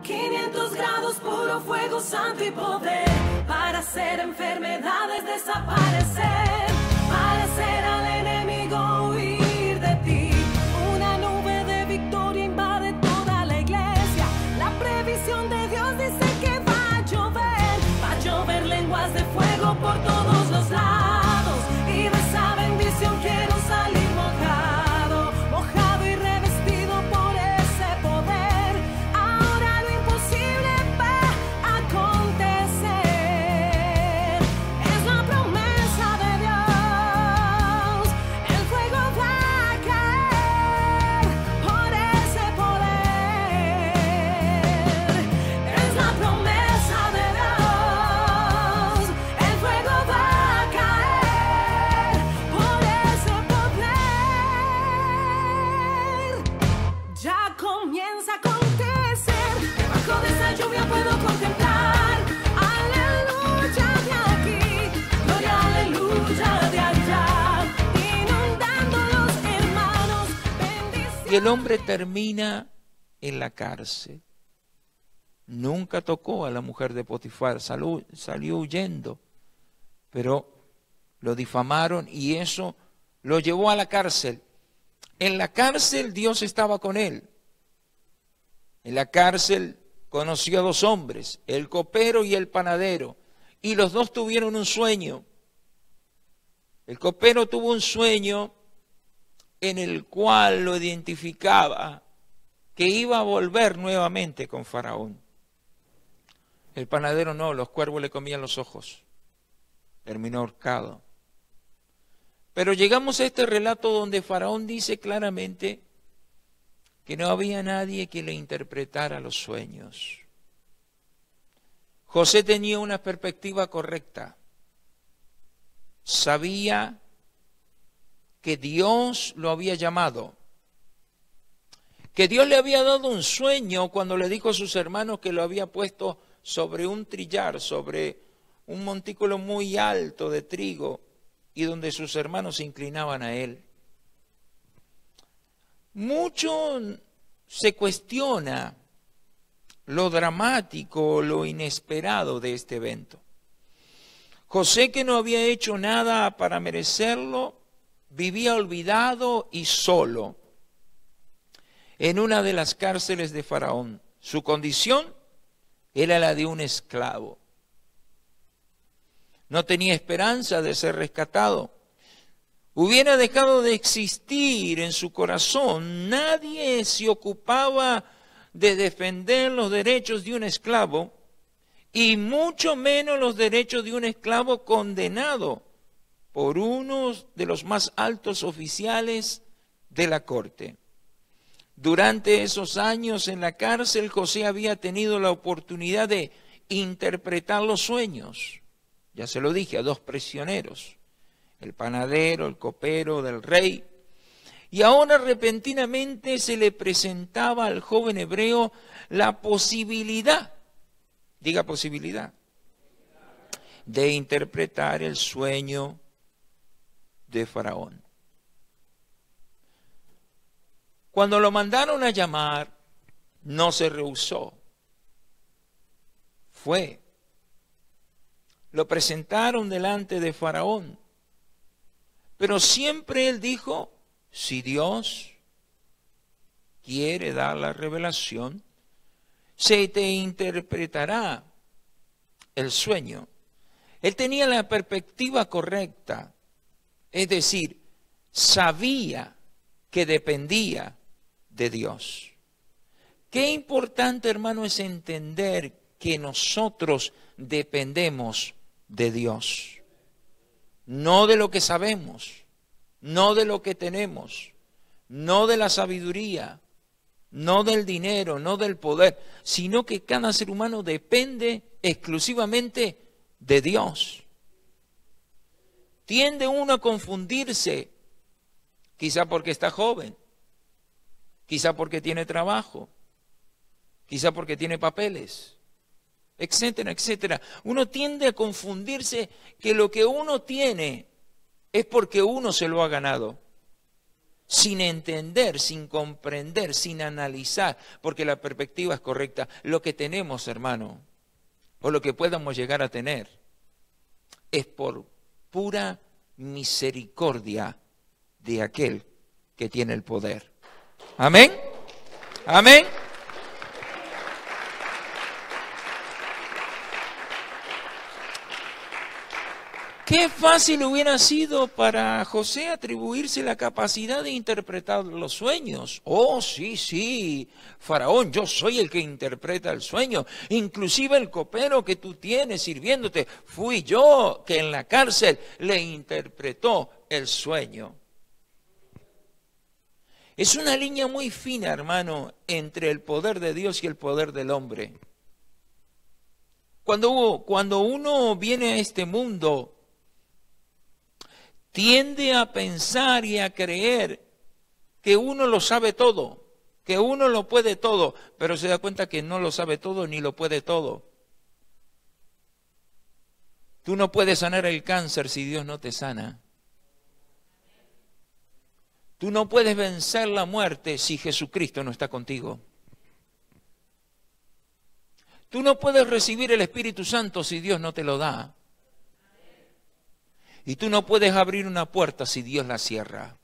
500 grados, puro fuego santo y poder, para hacer enfermedades desaparecer, para hacer al enemigo huir de ti. Una nube de victoria invade toda la iglesia. La previsión de Dios dice que va a llover lenguas de fuego por todos los lados. Y de esa bendición quiero salir mojado, mojado y revestido por ese poder. Ahora lo imposible va a acontecer. Es la promesa de Dios. El fuego va a caer por ese poder. Es la promesa de Dios. El fuego va a caer por ese poder. Ya comienza a acontecer. Debajo de esa lluvia puedo contemplar. Aleluya de aquí, gloria, aleluya de allá, inundando los hermanos, bendición. Y el hombre termina en la cárcel. Nunca tocó a la mujer de Potifar, salió huyendo, pero lo difamaron y eso lo llevó a la cárcel. En la cárcel Dios estaba con él. En la cárcel conoció a dos hombres, el copero y el panadero, y los dos tuvieron un sueño. El copero tuvo un sueño en el cual lo identificaba que iba a volver nuevamente con Faraón. El panadero no, los cuervos le comían los ojos. Terminó ahorcado. Pero llegamos a este relato donde Faraón dice claramente que no había nadie que le interpretara los sueños. José tenía una perspectiva correcta. Sabía que Dios lo había llamado, que Dios le había dado un sueño cuando le dijo a sus hermanos que lo había puesto sobre un trillar, sobre un montículo muy alto de trigo, y donde sus hermanos se inclinaban a él. Mucho se cuestiona lo dramático, lo inesperado de este evento. José, que no había hecho nada para merecerlo, vivía olvidado y solo en una de las cárceles de Faraón. Su condición era la de un esclavo. No tenía esperanza de ser rescatado. Hubiera dejado de existir en su corazón. Nadie se ocupaba de defender los derechos de un esclavo, y mucho menos los derechos de un esclavo condenado por uno de los más altos oficiales de la corte. Durante esos años en la cárcel, José había tenido la oportunidad de interpretar los sueños. Ya se lo dije, a dos prisioneros, el panadero, el copero del rey. Y ahora repentinamente se le presentaba al joven hebreo la posibilidad, diga posibilidad, de interpretar el sueño de Faraón. Cuando lo mandaron a llamar, no se rehusó. Fue. Lo presentaron delante de Faraón. Pero siempre él dijo, si Dios quiere dar la revelación, se te interpretará el sueño. Él tenía la perspectiva correcta, es decir, sabía que dependía de Dios. Qué importante, hermano, es entender que nosotros dependemos de Dios. No de lo que sabemos, no de lo que tenemos, no de la sabiduría, no del dinero, no del poder, sino que cada ser humano depende exclusivamente de Dios. Tiende uno a confundirse, quizá porque está joven, quizá porque tiene trabajo, quizá porque tiene papeles, etcétera, etcétera. Uno tiende a confundirse que lo que uno tiene es porque uno se lo ha ganado. sin entender, sin comprender, sin analizar, porque la perspectiva es correcta. Lo que tenemos, hermano, o lo que podamos llegar a tener, es por pura misericordia de aquel que tiene el poder. Amén. Amén. Qué fácil hubiera sido para José atribuirse la capacidad de interpretar los sueños. Oh, sí, Faraón, yo soy el que interpreta el sueño. Inclusive el copero que tú tienes sirviéndote, fui yo que en la cárcel le interpretó el sueño. Es una línea muy fina, hermano, entre el poder de Dios y el poder del hombre. Cuando uno viene a este mundo, tiende a pensar y a creer que uno lo sabe todo, que uno lo puede todo, pero se da cuenta que no lo sabe todo ni lo puede todo. Tú no puedes sanar el cáncer si Dios no te sana. Tú no puedes vencer la muerte si Jesucristo no está contigo. Tú no puedes recibir el Espíritu Santo si Dios no te lo da. Y tú no puedes abrir una puerta si Dios la cierra.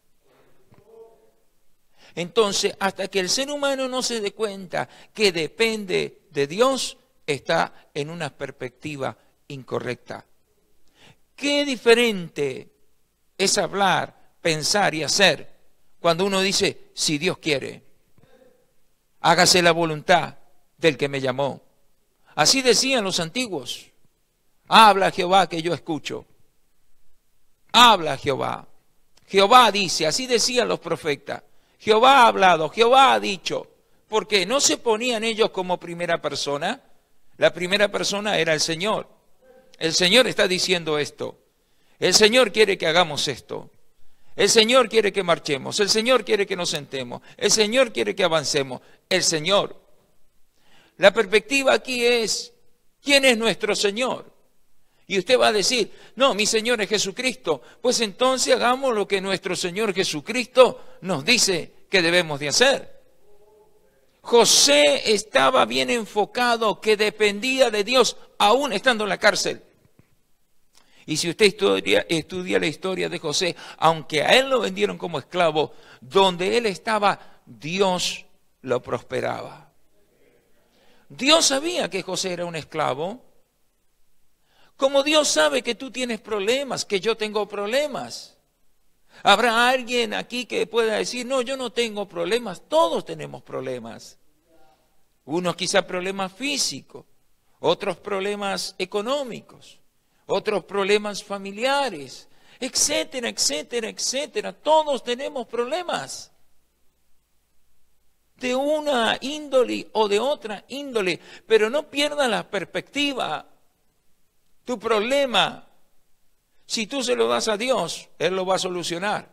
Entonces, hasta que el ser humano no se dé cuenta que depende de Dios, está en una perspectiva incorrecta. Qué diferente es hablar, pensar y hacer cuando uno dice, si Dios quiere, hágase la voluntad del que me llamó. Así decían los antiguos. Habla Jehová que yo escucho. Habla Jehová. Jehová dice, así decían los profetas. Jehová ha hablado, Jehová ha dicho. Porque no se ponían ellos como primera persona. La primera persona era el Señor. El Señor está diciendo esto. El Señor quiere que hagamos esto. El Señor quiere que marchemos. El Señor quiere que nos sentemos. El Señor quiere que avancemos. El Señor. La perspectiva aquí es, ¿quién es nuestro Señor? Y usted va a decir, no, mi Señor es Jesucristo. Pues entonces hagamos lo que nuestro Señor Jesucristo nos dice que debemos de hacer. José estaba bien enfocado, que dependía de Dios, aún estando en la cárcel. Y si usted estudia la historia de José, aunque a él lo vendieron como esclavo, donde él estaba, Dios lo prosperaba. Dios sabía que José era un esclavo. Como Dios sabe que tú tienes problemas, que yo tengo problemas. Habrá alguien aquí que pueda decir, no, yo no tengo problemas. Todos tenemos problemas. Unos quizá problemas físicos, otros problemas económicos, otros problemas familiares, etcétera, etcétera, etcétera. Todos tenemos problemas. De una índole o de otra índole, pero no pierdas la perspectiva. Tu problema, si tú se lo das a Dios, Él lo va a solucionar.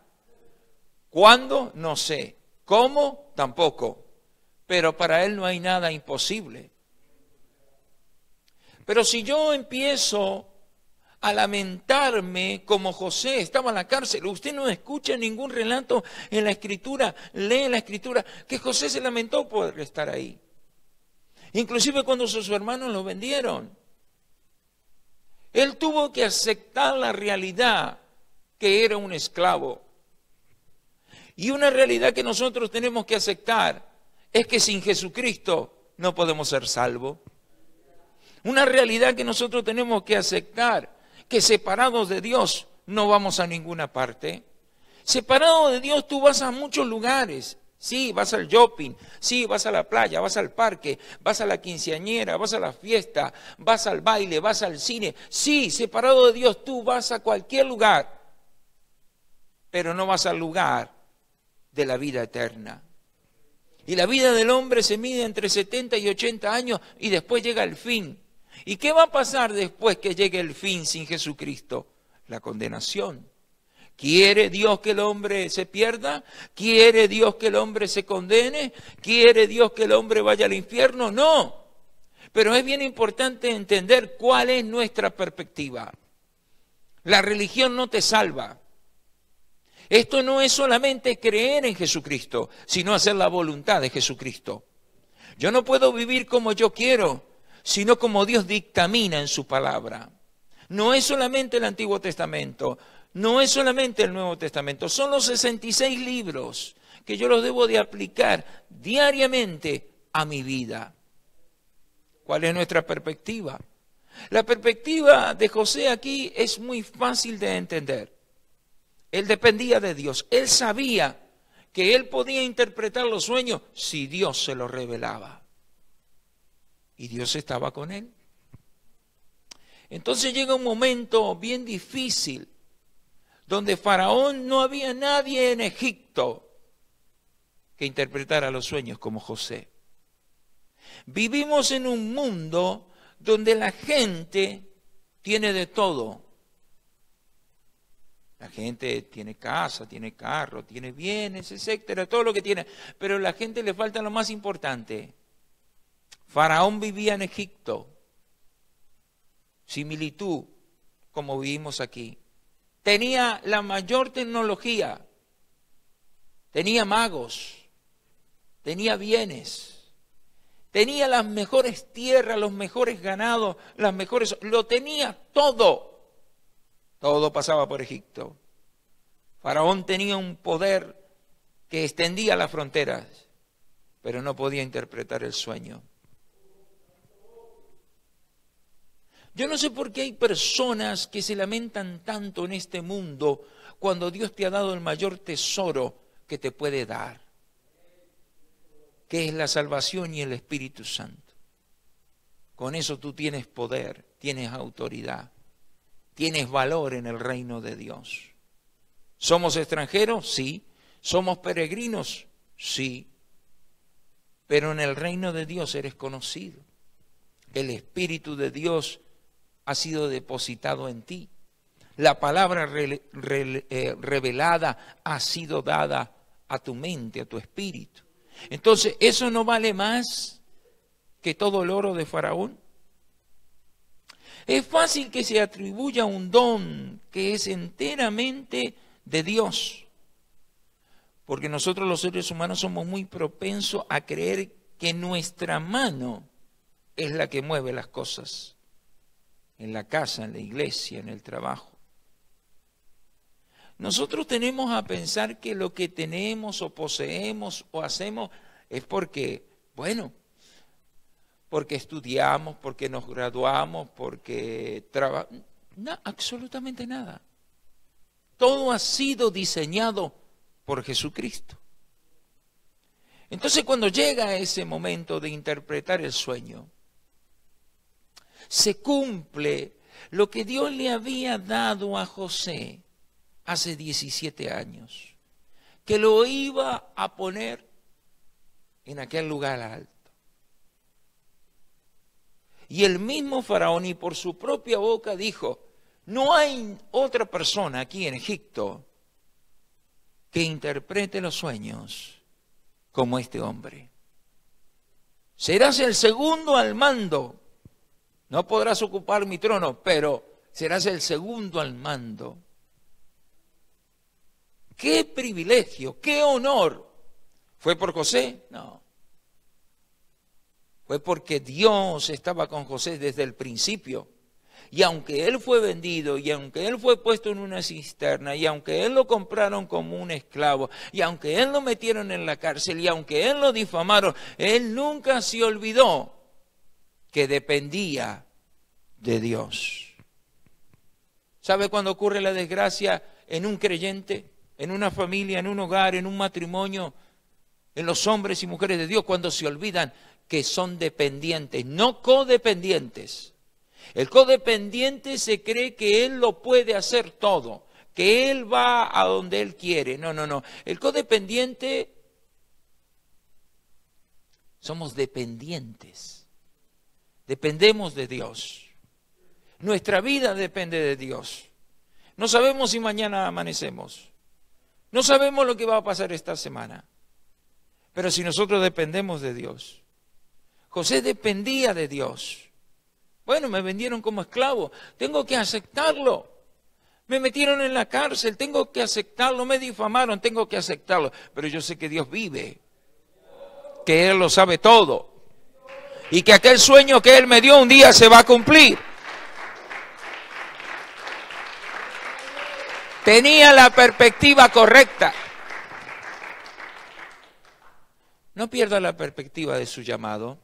¿Cuándo? No sé. ¿Cómo? Tampoco. Pero para Él no hay nada imposible. Pero si yo empiezo a lamentarme como José estaba en la cárcel, usted no escucha ningún relato en la Escritura, lee en la Escritura, que José se lamentó por estar ahí. Inclusive cuando sus hermanos lo vendieron. Él tuvo que aceptar la realidad que era un esclavo. Y una realidad que nosotros tenemos que aceptar es que sin Jesucristo no podemos ser salvos. Una realidad que nosotros tenemos que aceptar, que separados de Dios no vamos a ninguna parte. Separado de Dios tú vas a muchos lugares. Sí, vas al shopping, sí, vas a la playa, vas al parque, vas a la quinceañera, vas a la fiesta, vas al baile, vas al cine. Sí, separado de Dios tú vas a cualquier lugar, pero no vas al lugar de la vida eterna. Y la vida del hombre se mide entre 70 y 80 años y después llega el fin. ¿Y qué va a pasar después que llegue el fin sin Jesucristo? La condenación. ¿Quiere Dios que el hombre se pierda? ¿Quiere Dios que el hombre se condene? ¿Quiere Dios que el hombre vaya al infierno? No. Pero es bien importante entender cuál es nuestra perspectiva. La religión no te salva. Esto no es solamente creer en Jesucristo, sino hacer la voluntad de Jesucristo. Yo no puedo vivir como yo quiero, sino como Dios dictamina en su palabra. No es solamente el Antiguo Testamento, no es solamente el Nuevo Testamento, son los 66 libros que yo los debo de aplicar diariamente a mi vida. ¿Cuál es nuestra perspectiva? La perspectiva de José aquí es muy fácil de entender. Él dependía de Dios. Él sabía que él podía interpretar los sueños si Dios se los revelaba. Y Dios estaba con él. Entonces llega un momento bien difícil, donde Faraón no había nadie en Egipto que interpretara los sueños como José. Vivimos en un mundo donde la gente tiene de todo. La gente tiene casa, tiene carro, tiene bienes, etcétera, todo lo que tiene. Pero a la gente le falta lo más importante. Faraón vivía en Egipto. Similitud, como vivimos aquí. Tenía la mayor tecnología. Tenía magos. Tenía bienes. Tenía las mejores tierras, los mejores ganados, las mejores... Lo tenía todo. Todo pasaba por Egipto. Faraón tenía un poder que extendía las fronteras, pero no podía interpretar el sueño. Yo no sé por qué hay personas que se lamentan tanto en este mundo cuando Dios te ha dado el mayor tesoro que te puede dar, que es la salvación y el Espíritu Santo. Con eso tú tienes poder, tienes autoridad. Tienes valor en el reino de Dios. ¿Somos extranjeros? Sí. ¿Somos peregrinos? Sí. Pero en el reino de Dios eres conocido. El Espíritu de Dios ha sido depositado en ti. La palabra revelada ha sido dada a tu mente, a tu espíritu. Entonces, ¿eso no vale más que todo el oro de Faraón? Es fácil que se atribuya un don que es enteramente de Dios, porque nosotros los seres humanos somos muy propensos a creer que nuestra mano es la que mueve las cosas, en la casa, en la iglesia, en el trabajo. Nosotros tenemos a pensar que lo que tenemos o poseemos o hacemos es porque, bueno, porque estudiamos, porque nos graduamos, porque trabajamos. No, absolutamente nada. Todo ha sido diseñado por Jesucristo. Entonces, cuando llega ese momento de interpretar el sueño, se cumple lo que Dios le había dado a José hace 17 años, que lo iba a poner en aquel lugar alto. Y el mismo Faraón, y por su propia boca, dijo, no hay otra persona aquí en Egipto que interprete los sueños como este hombre. Serás el segundo al mando. No podrás ocupar mi trono, pero serás el segundo al mando. ¡Qué privilegio! ¡Qué honor! ¿Fue por José? No. Fue porque Dios estaba con José desde el principio. Y aunque él fue vendido, y aunque él fue puesto en una cisterna, y aunque él lo compraron como un esclavo, y aunque él lo metieron en la cárcel, y aunque él lo difamaron, él nunca se olvidó que dependía de Dios. ¿Sabe cuándo ocurre la desgracia en un creyente, en una familia, en un hogar, en un matrimonio, en los hombres y mujeres de Dios? Cuando se olvidan que son dependientes, no codependientes. El codependiente se cree que él lo puede hacer todo, que él va a donde él quiere. No, no, no. El codependiente, somos dependientes. Dependemos de Dios. Nuestra vida depende de Dios. No sabemos si mañana amanecemos. No sabemos lo que va a pasar esta semana. Pero si nosotros dependemos de Dios. José dependía de Dios. Bueno, me vendieron como esclavo. Tengo que aceptarlo. Me metieron en la cárcel, tengo que aceptarlo, me difamaron, tengo que aceptarlo. Pero yo sé que Dios vive, que Él lo sabe todo. Y que aquel sueño que Él me dio un día se va a cumplir. Tenía la perspectiva correcta. No pierda la perspectiva de su llamado.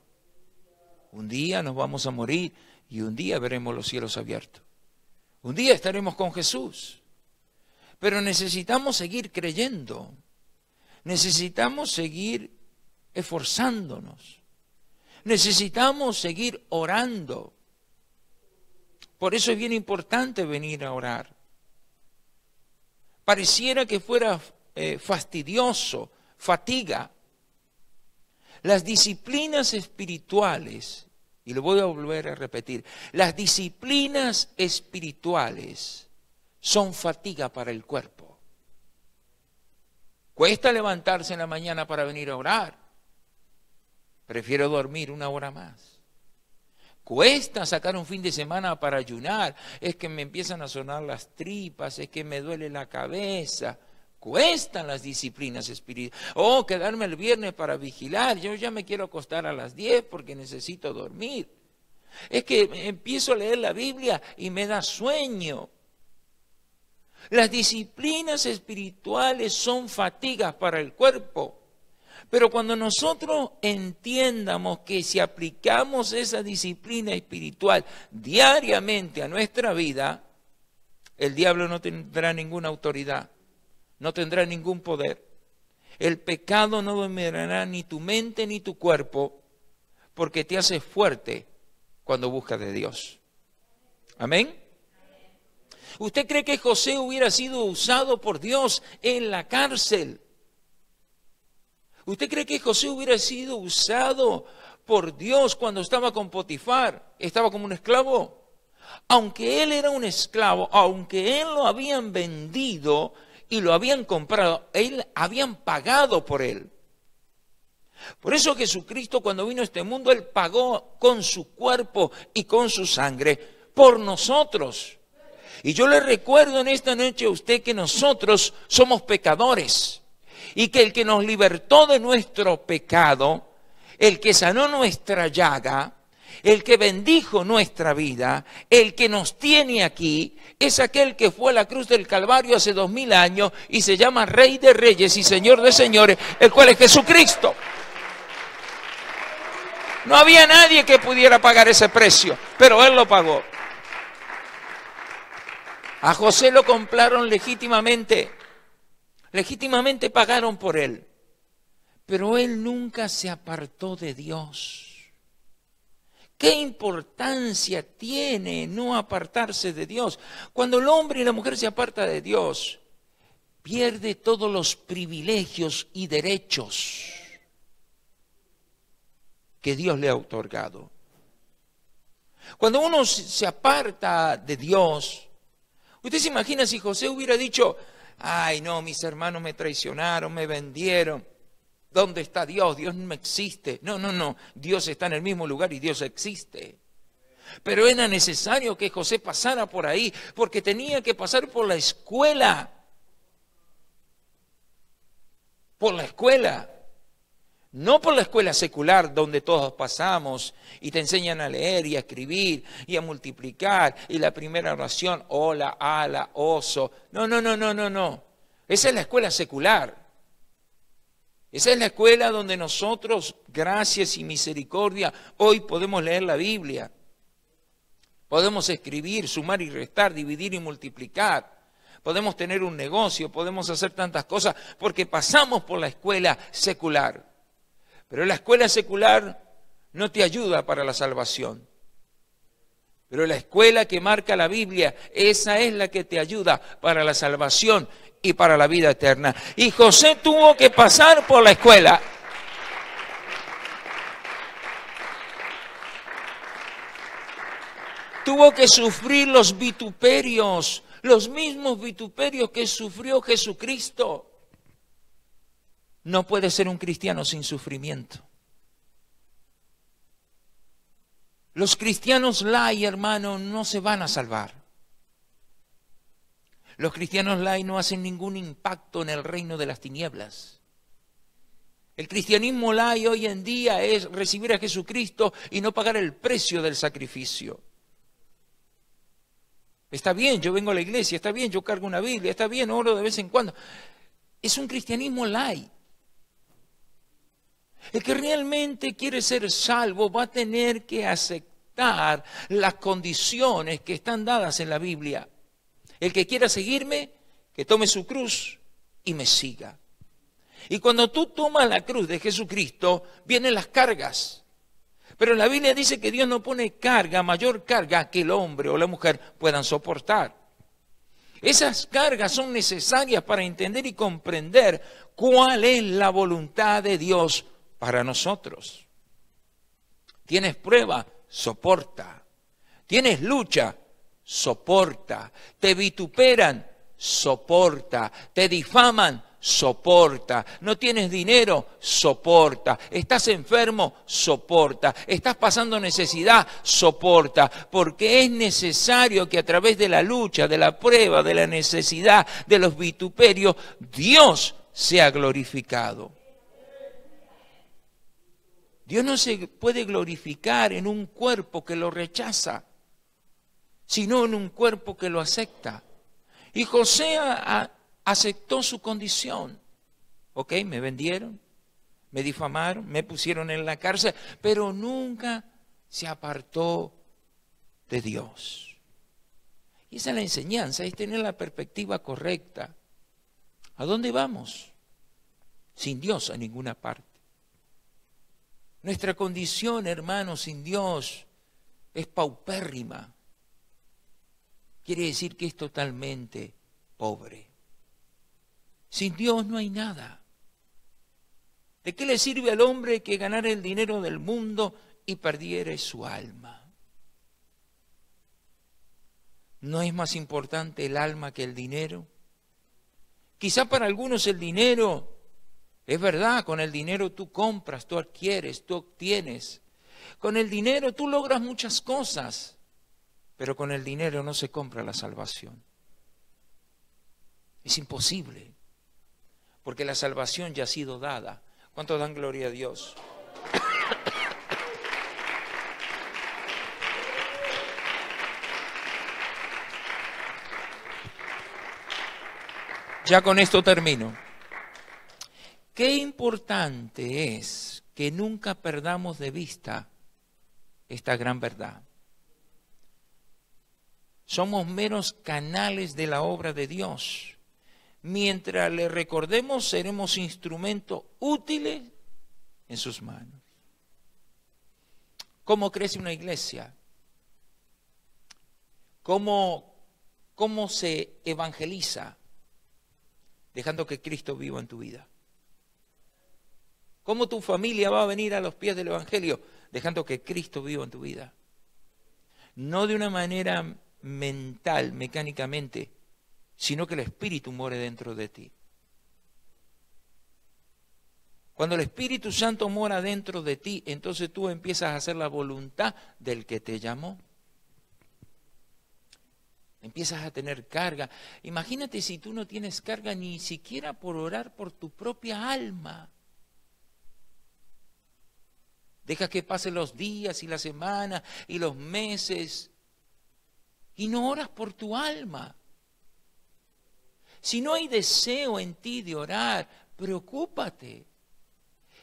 Un día nos vamos a morir y un día veremos los cielos abiertos. Un día estaremos con Jesús. Pero necesitamos seguir creyendo. Necesitamos seguir esforzándonos. Necesitamos seguir orando. Por eso es bien importante venir a orar. Pareciera que fuera fastidioso, fatiga. Las disciplinas espirituales, y lo voy a volver a repetir, las disciplinas espirituales son fatiga para el cuerpo. Cuesta levantarse en la mañana para venir a orar. Prefiero dormir 1 hora más. Cuesta sacar un fin de semana para ayunar. Es que me empiezan a sonar las tripas, es que me duele la cabeza. Cuestan las disciplinas espirituales. O quedarme el viernes para vigilar. Yo ya me quiero acostar a las 10 porque necesito dormir. Es que empiezo a leer la Biblia y me da sueño. Las disciplinas espirituales son fatigas para el cuerpo. Pero cuando nosotros entiendamos que si aplicamos esa disciplina espiritual diariamente a nuestra vida, el diablo no tendrá ninguna autoridad, no tendrá ningún poder. El pecado no dominará ni tu mente ni tu cuerpo, porque te haces fuerte cuando buscas de Dios. Amén. ¿Usted cree que José hubiera sido usado por Dios en la cárcel? ¿Usted cree que José hubiera sido usado por Dios cuando estaba con Potifar? ¿Estaba como un esclavo? Aunque él era un esclavo, aunque él lo habían vendido y lo habían comprado, habían pagado por él. Por eso Jesucristo, cuando vino a este mundo, Él pagó con su cuerpo y con su sangre por nosotros. Y yo le recuerdo en esta noche a usted que nosotros somos pecadores. Y que el que nos libertó de nuestro pecado, el que sanó nuestra llaga, el que bendijo nuestra vida, el que nos tiene aquí, es aquel que fue a la cruz del Calvario hace 2000 años y se llama Rey de Reyes y Señor de Señores, el cual es Jesucristo. No había nadie que pudiera pagar ese precio, pero Él lo pagó. A José lo compraron legítimamente. Legítimamente pagaron por él, pero él nunca se apartó de Dios. ¿Qué importancia tiene no apartarse de Dios? Cuando el hombre y la mujer se apartan de Dios, pierde todos los privilegios y derechos que Dios le ha otorgado. Cuando uno se aparta de Dios, usted se imagina si José hubiera dicho: ay, no, mis hermanos me traicionaron, me vendieron. ¿Dónde está Dios? Dios no existe. No. Dios está en el mismo lugar y Dios existe. Pero era necesario que José pasara por ahí, porque tenía que pasar por la escuela. Por la escuela. No por la escuela secular donde todos pasamos y te enseñan a leer y a escribir y a multiplicar y la primera oración, hola, ala, oso. No. Esa es la escuela secular. Esa es la escuela donde nosotros, gracias y misericordia, hoy podemos leer la Biblia. Podemos escribir, sumar y restar, dividir y multiplicar. Podemos tener un negocio, podemos hacer tantas cosas porque pasamos por la escuela secular. Pero la escuela secular no te ayuda para la salvación. Pero la escuela que marca la Biblia, esa es la que te ayuda para la salvación y para la vida eterna. Y José tuvo que pasar por la escuela. Tuvo que sufrir los vituperios, los mismos vituperios que sufrió Jesucristo. No puede ser un cristiano sin sufrimiento. Los cristianos light, hermano, no se van a salvar. Los cristianos light no hacen ningún impacto en el reino de las tinieblas. El cristianismo light hoy en día es recibir a Jesucristo y no pagar el precio del sacrificio. Está bien, yo vengo a la iglesia, está bien, yo cargo una Biblia, está bien, oro de vez en cuando. Es un cristianismo light. El que realmente quiere ser salvo va a tener que aceptar las condiciones que están dadas en la Biblia. El que quiera seguirme, que tome su cruz y me siga. Y cuando tú tomas la cruz de Jesucristo, vienen las cargas. Pero la Biblia dice que Dios no pone carga, mayor carga que el hombre o la mujer puedan soportar. Esas cargas son necesarias para entender y comprender cuál es la voluntad de Dios para nosotros. ¿Tienes prueba? Soporta. ¿Tienes lucha? Soporta. ¿Te vituperan? Soporta. ¿Te difaman? Soporta. ¿No tienes dinero? Soporta. ¿Estás enfermo? Soporta. ¿Estás pasando necesidad? Soporta. Porque es necesario que a través de la lucha, de la prueba, de la necesidad, de los vituperios, Dios sea glorificado. Dios no se puede glorificar en un cuerpo que lo rechaza, sino en un cuerpo que lo acepta. Y José aceptó su condición. Ok, me vendieron, me difamaron, me pusieron en la cárcel, pero nunca se apartó de Dios. Y esa es la enseñanza, es tener la perspectiva correcta. ¿A dónde vamos? Sin Dios a ninguna parte. Nuestra condición, hermanos, sin Dios es paupérrima. Quiere decir que es totalmente pobre. Sin Dios no hay nada. ¿De qué le sirve al hombre que ganara el dinero del mundo y perdiera su alma? ¿No es más importante el alma que el dinero? Quizá para algunos el dinero, es verdad, con el dinero tú compras, tú adquieres, tú obtienes. Con el dinero tú logras muchas cosas, pero con el dinero no se compra la salvación. Es imposible, porque la salvación ya ha sido dada. ¿Cuántos dan gloria a Dios? Ya con esto termino. Qué importante es que nunca perdamos de vista esta gran verdad. Somos meros canales de la obra de Dios. Mientras le recordemos, seremos instrumentos útiles en sus manos. ¿Cómo crece una iglesia? ¿Cómo se evangeliza? Dejando que Cristo viva en tu vida. ¿Cómo tu familia va a venir a los pies del Evangelio? Dejando que Cristo viva en tu vida. No de una manera mental, mecánicamente, sino que el Espíritu more dentro de ti. Cuando el Espíritu Santo mora dentro de ti, entonces tú empiezas a hacer la voluntad del que te llamó. Empiezas a tener carga. Imagínate si tú no tienes carga ni siquiera por orar por tu propia alma. Deja que pasen los días y las semanas y los meses y no oras por tu alma. Si no hay deseo en ti de orar, preocúpate.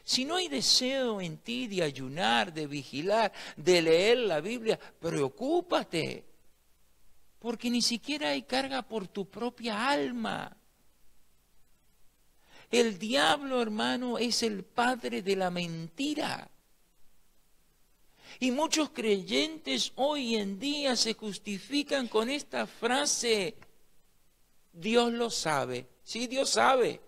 Si no hay deseo en ti de ayunar, de vigilar, de leer la Biblia, preocúpate. Porque ni siquiera hay carga por tu propia alma. El diablo, hermano, es el padre de la mentira. Y muchos creyentes hoy en día se justifican con esta frase: Dios lo sabe. Sí, Dios sabe.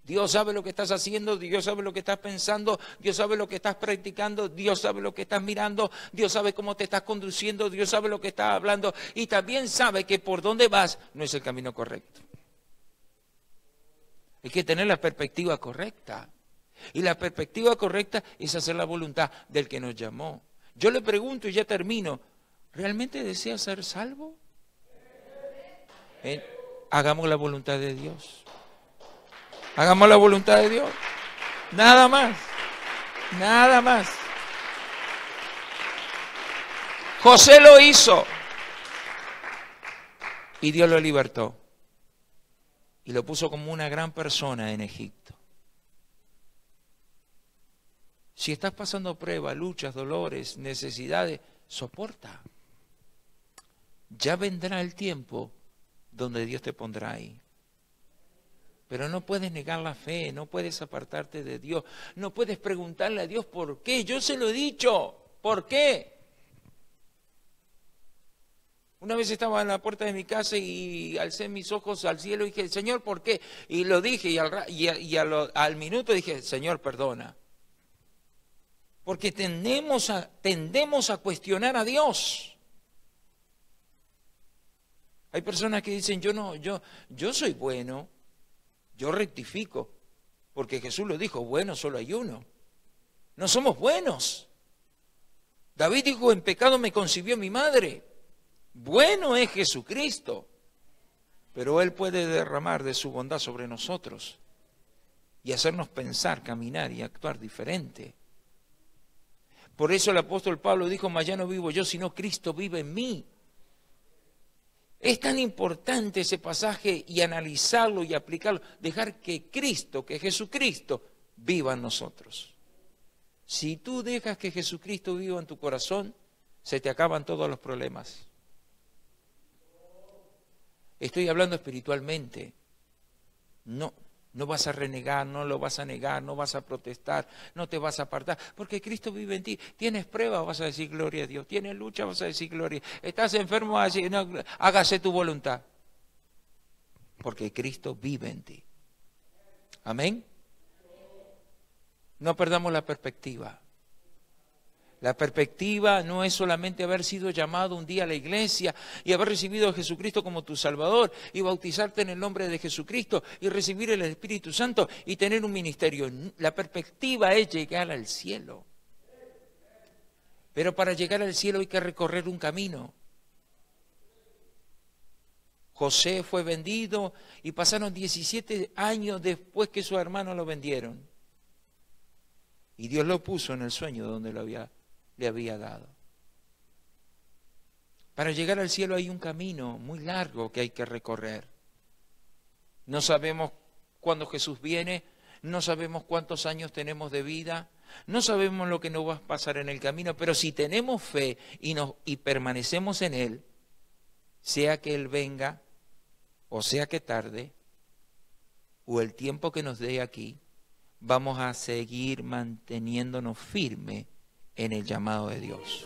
Dios sabe lo que estás haciendo, Dios sabe lo que estás pensando, Dios sabe lo que estás practicando, Dios sabe lo que estás mirando, Dios sabe cómo te estás conduciendo, Dios sabe lo que estás hablando y también sabe que por donde vas no es el camino correcto. Hay que tener la perspectiva correcta. Y la perspectiva correcta es hacer la voluntad del que nos llamó. Yo le pregunto y ya termino, ¿realmente desea ser salvo? hagamos la voluntad de Dios. Hagamos la voluntad de Dios. Nada más. Nada más. José lo hizo. Y Dios lo libertó. Y lo puso como una gran persona en Egipto. Si estás pasando pruebas, luchas, dolores, necesidades, soporta. Ya vendrá el tiempo donde Dios te pondrá ahí. Pero no puedes negar la fe, no puedes apartarte de Dios, no puedes preguntarle a Dios por qué. Yo se lo he dicho, ¿por qué? Una vez estaba en la puerta de mi casa y alcé mis ojos al cielo y dije, Señor, ¿por qué? Y lo dije y al minuto dije, Señor, perdona. Porque tendemos a cuestionar a Dios. Hay personas que dicen, yo soy bueno, yo rectifico, porque Jesús lo dijo, bueno, solo hay uno. No somos buenos. David dijo, en pecado me concibió mi madre. Bueno es Jesucristo, pero Él puede derramar de su bondad sobre nosotros y hacernos pensar, caminar y actuar diferente. Por eso el apóstol Pablo dijo, mas ya no vivo yo, sino Cristo vive en mí. Es tan importante ese pasaje y analizarlo y aplicarlo, dejar que Cristo, que Jesucristo, viva en nosotros. Si tú dejas que Jesucristo viva en tu corazón, se te acaban todos los problemas. Estoy hablando espiritualmente. No vas a renegar, no lo vas a negar, no vas a protestar, no te vas a apartar, porque Cristo vive en ti. Tienes pruebas, vas a decir gloria a Dios. Tienes lucha, vas a decir gloria. Estás enfermo, vas a decir, no, hágase tu voluntad. Porque Cristo vive en ti. Amén. No perdamos la perspectiva. La perspectiva no es solamente haber sido llamado un día a la iglesia y haber recibido a Jesucristo como tu Salvador y bautizarte en el nombre de Jesucristo y recibir el Espíritu Santo y tener un ministerio. La perspectiva es llegar al cielo. Pero para llegar al cielo hay que recorrer un camino. José fue vendido y pasaron 17 años después que sus hermanos lo vendieron. Y Dios lo puso en el sueño donde le había dado. Para llegar al cielo hay un camino muy largo que hay que recorrer. No sabemos cuándo Jesús viene, no sabemos cuántos años tenemos de vida, no sabemos lo que nos va a pasar en el camino, pero si tenemos fe y permanecemos en Él, sea que Él venga, o sea que tarde, o el tiempo que nos dé aquí, vamos a seguir manteniéndonos firmes en el llamado de Dios.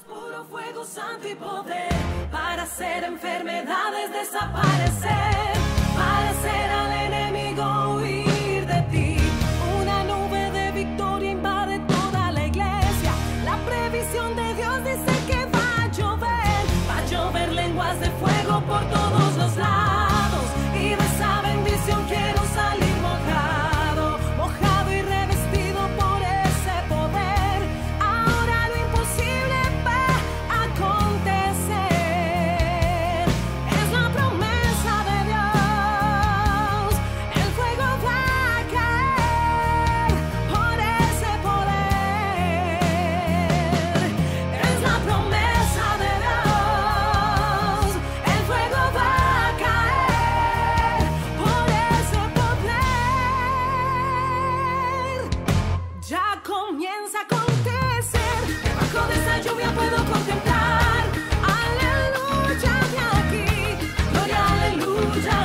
Puro fuego santo y poder para hacer enfermedades desaparecer, para hacer al enemigo huir de ti. Una nube de victoria invade toda la iglesia. La previsión de Dios dice que va a llover lenguas de fuego por todos los lados. Y de esa bendición quiero salir mojado, mojado y revestido por ese poder. Ahora lo imposible va a acontecer. Es la promesa de Dios. El fuego va a caer por ese poder. Es la promesa de Dios. El fuego va a caer por ese poder. Ya comienza a acontecer. Debajo de esa lluvia puedo contemplar. Aleluya de aquí. Gloria, aleluya.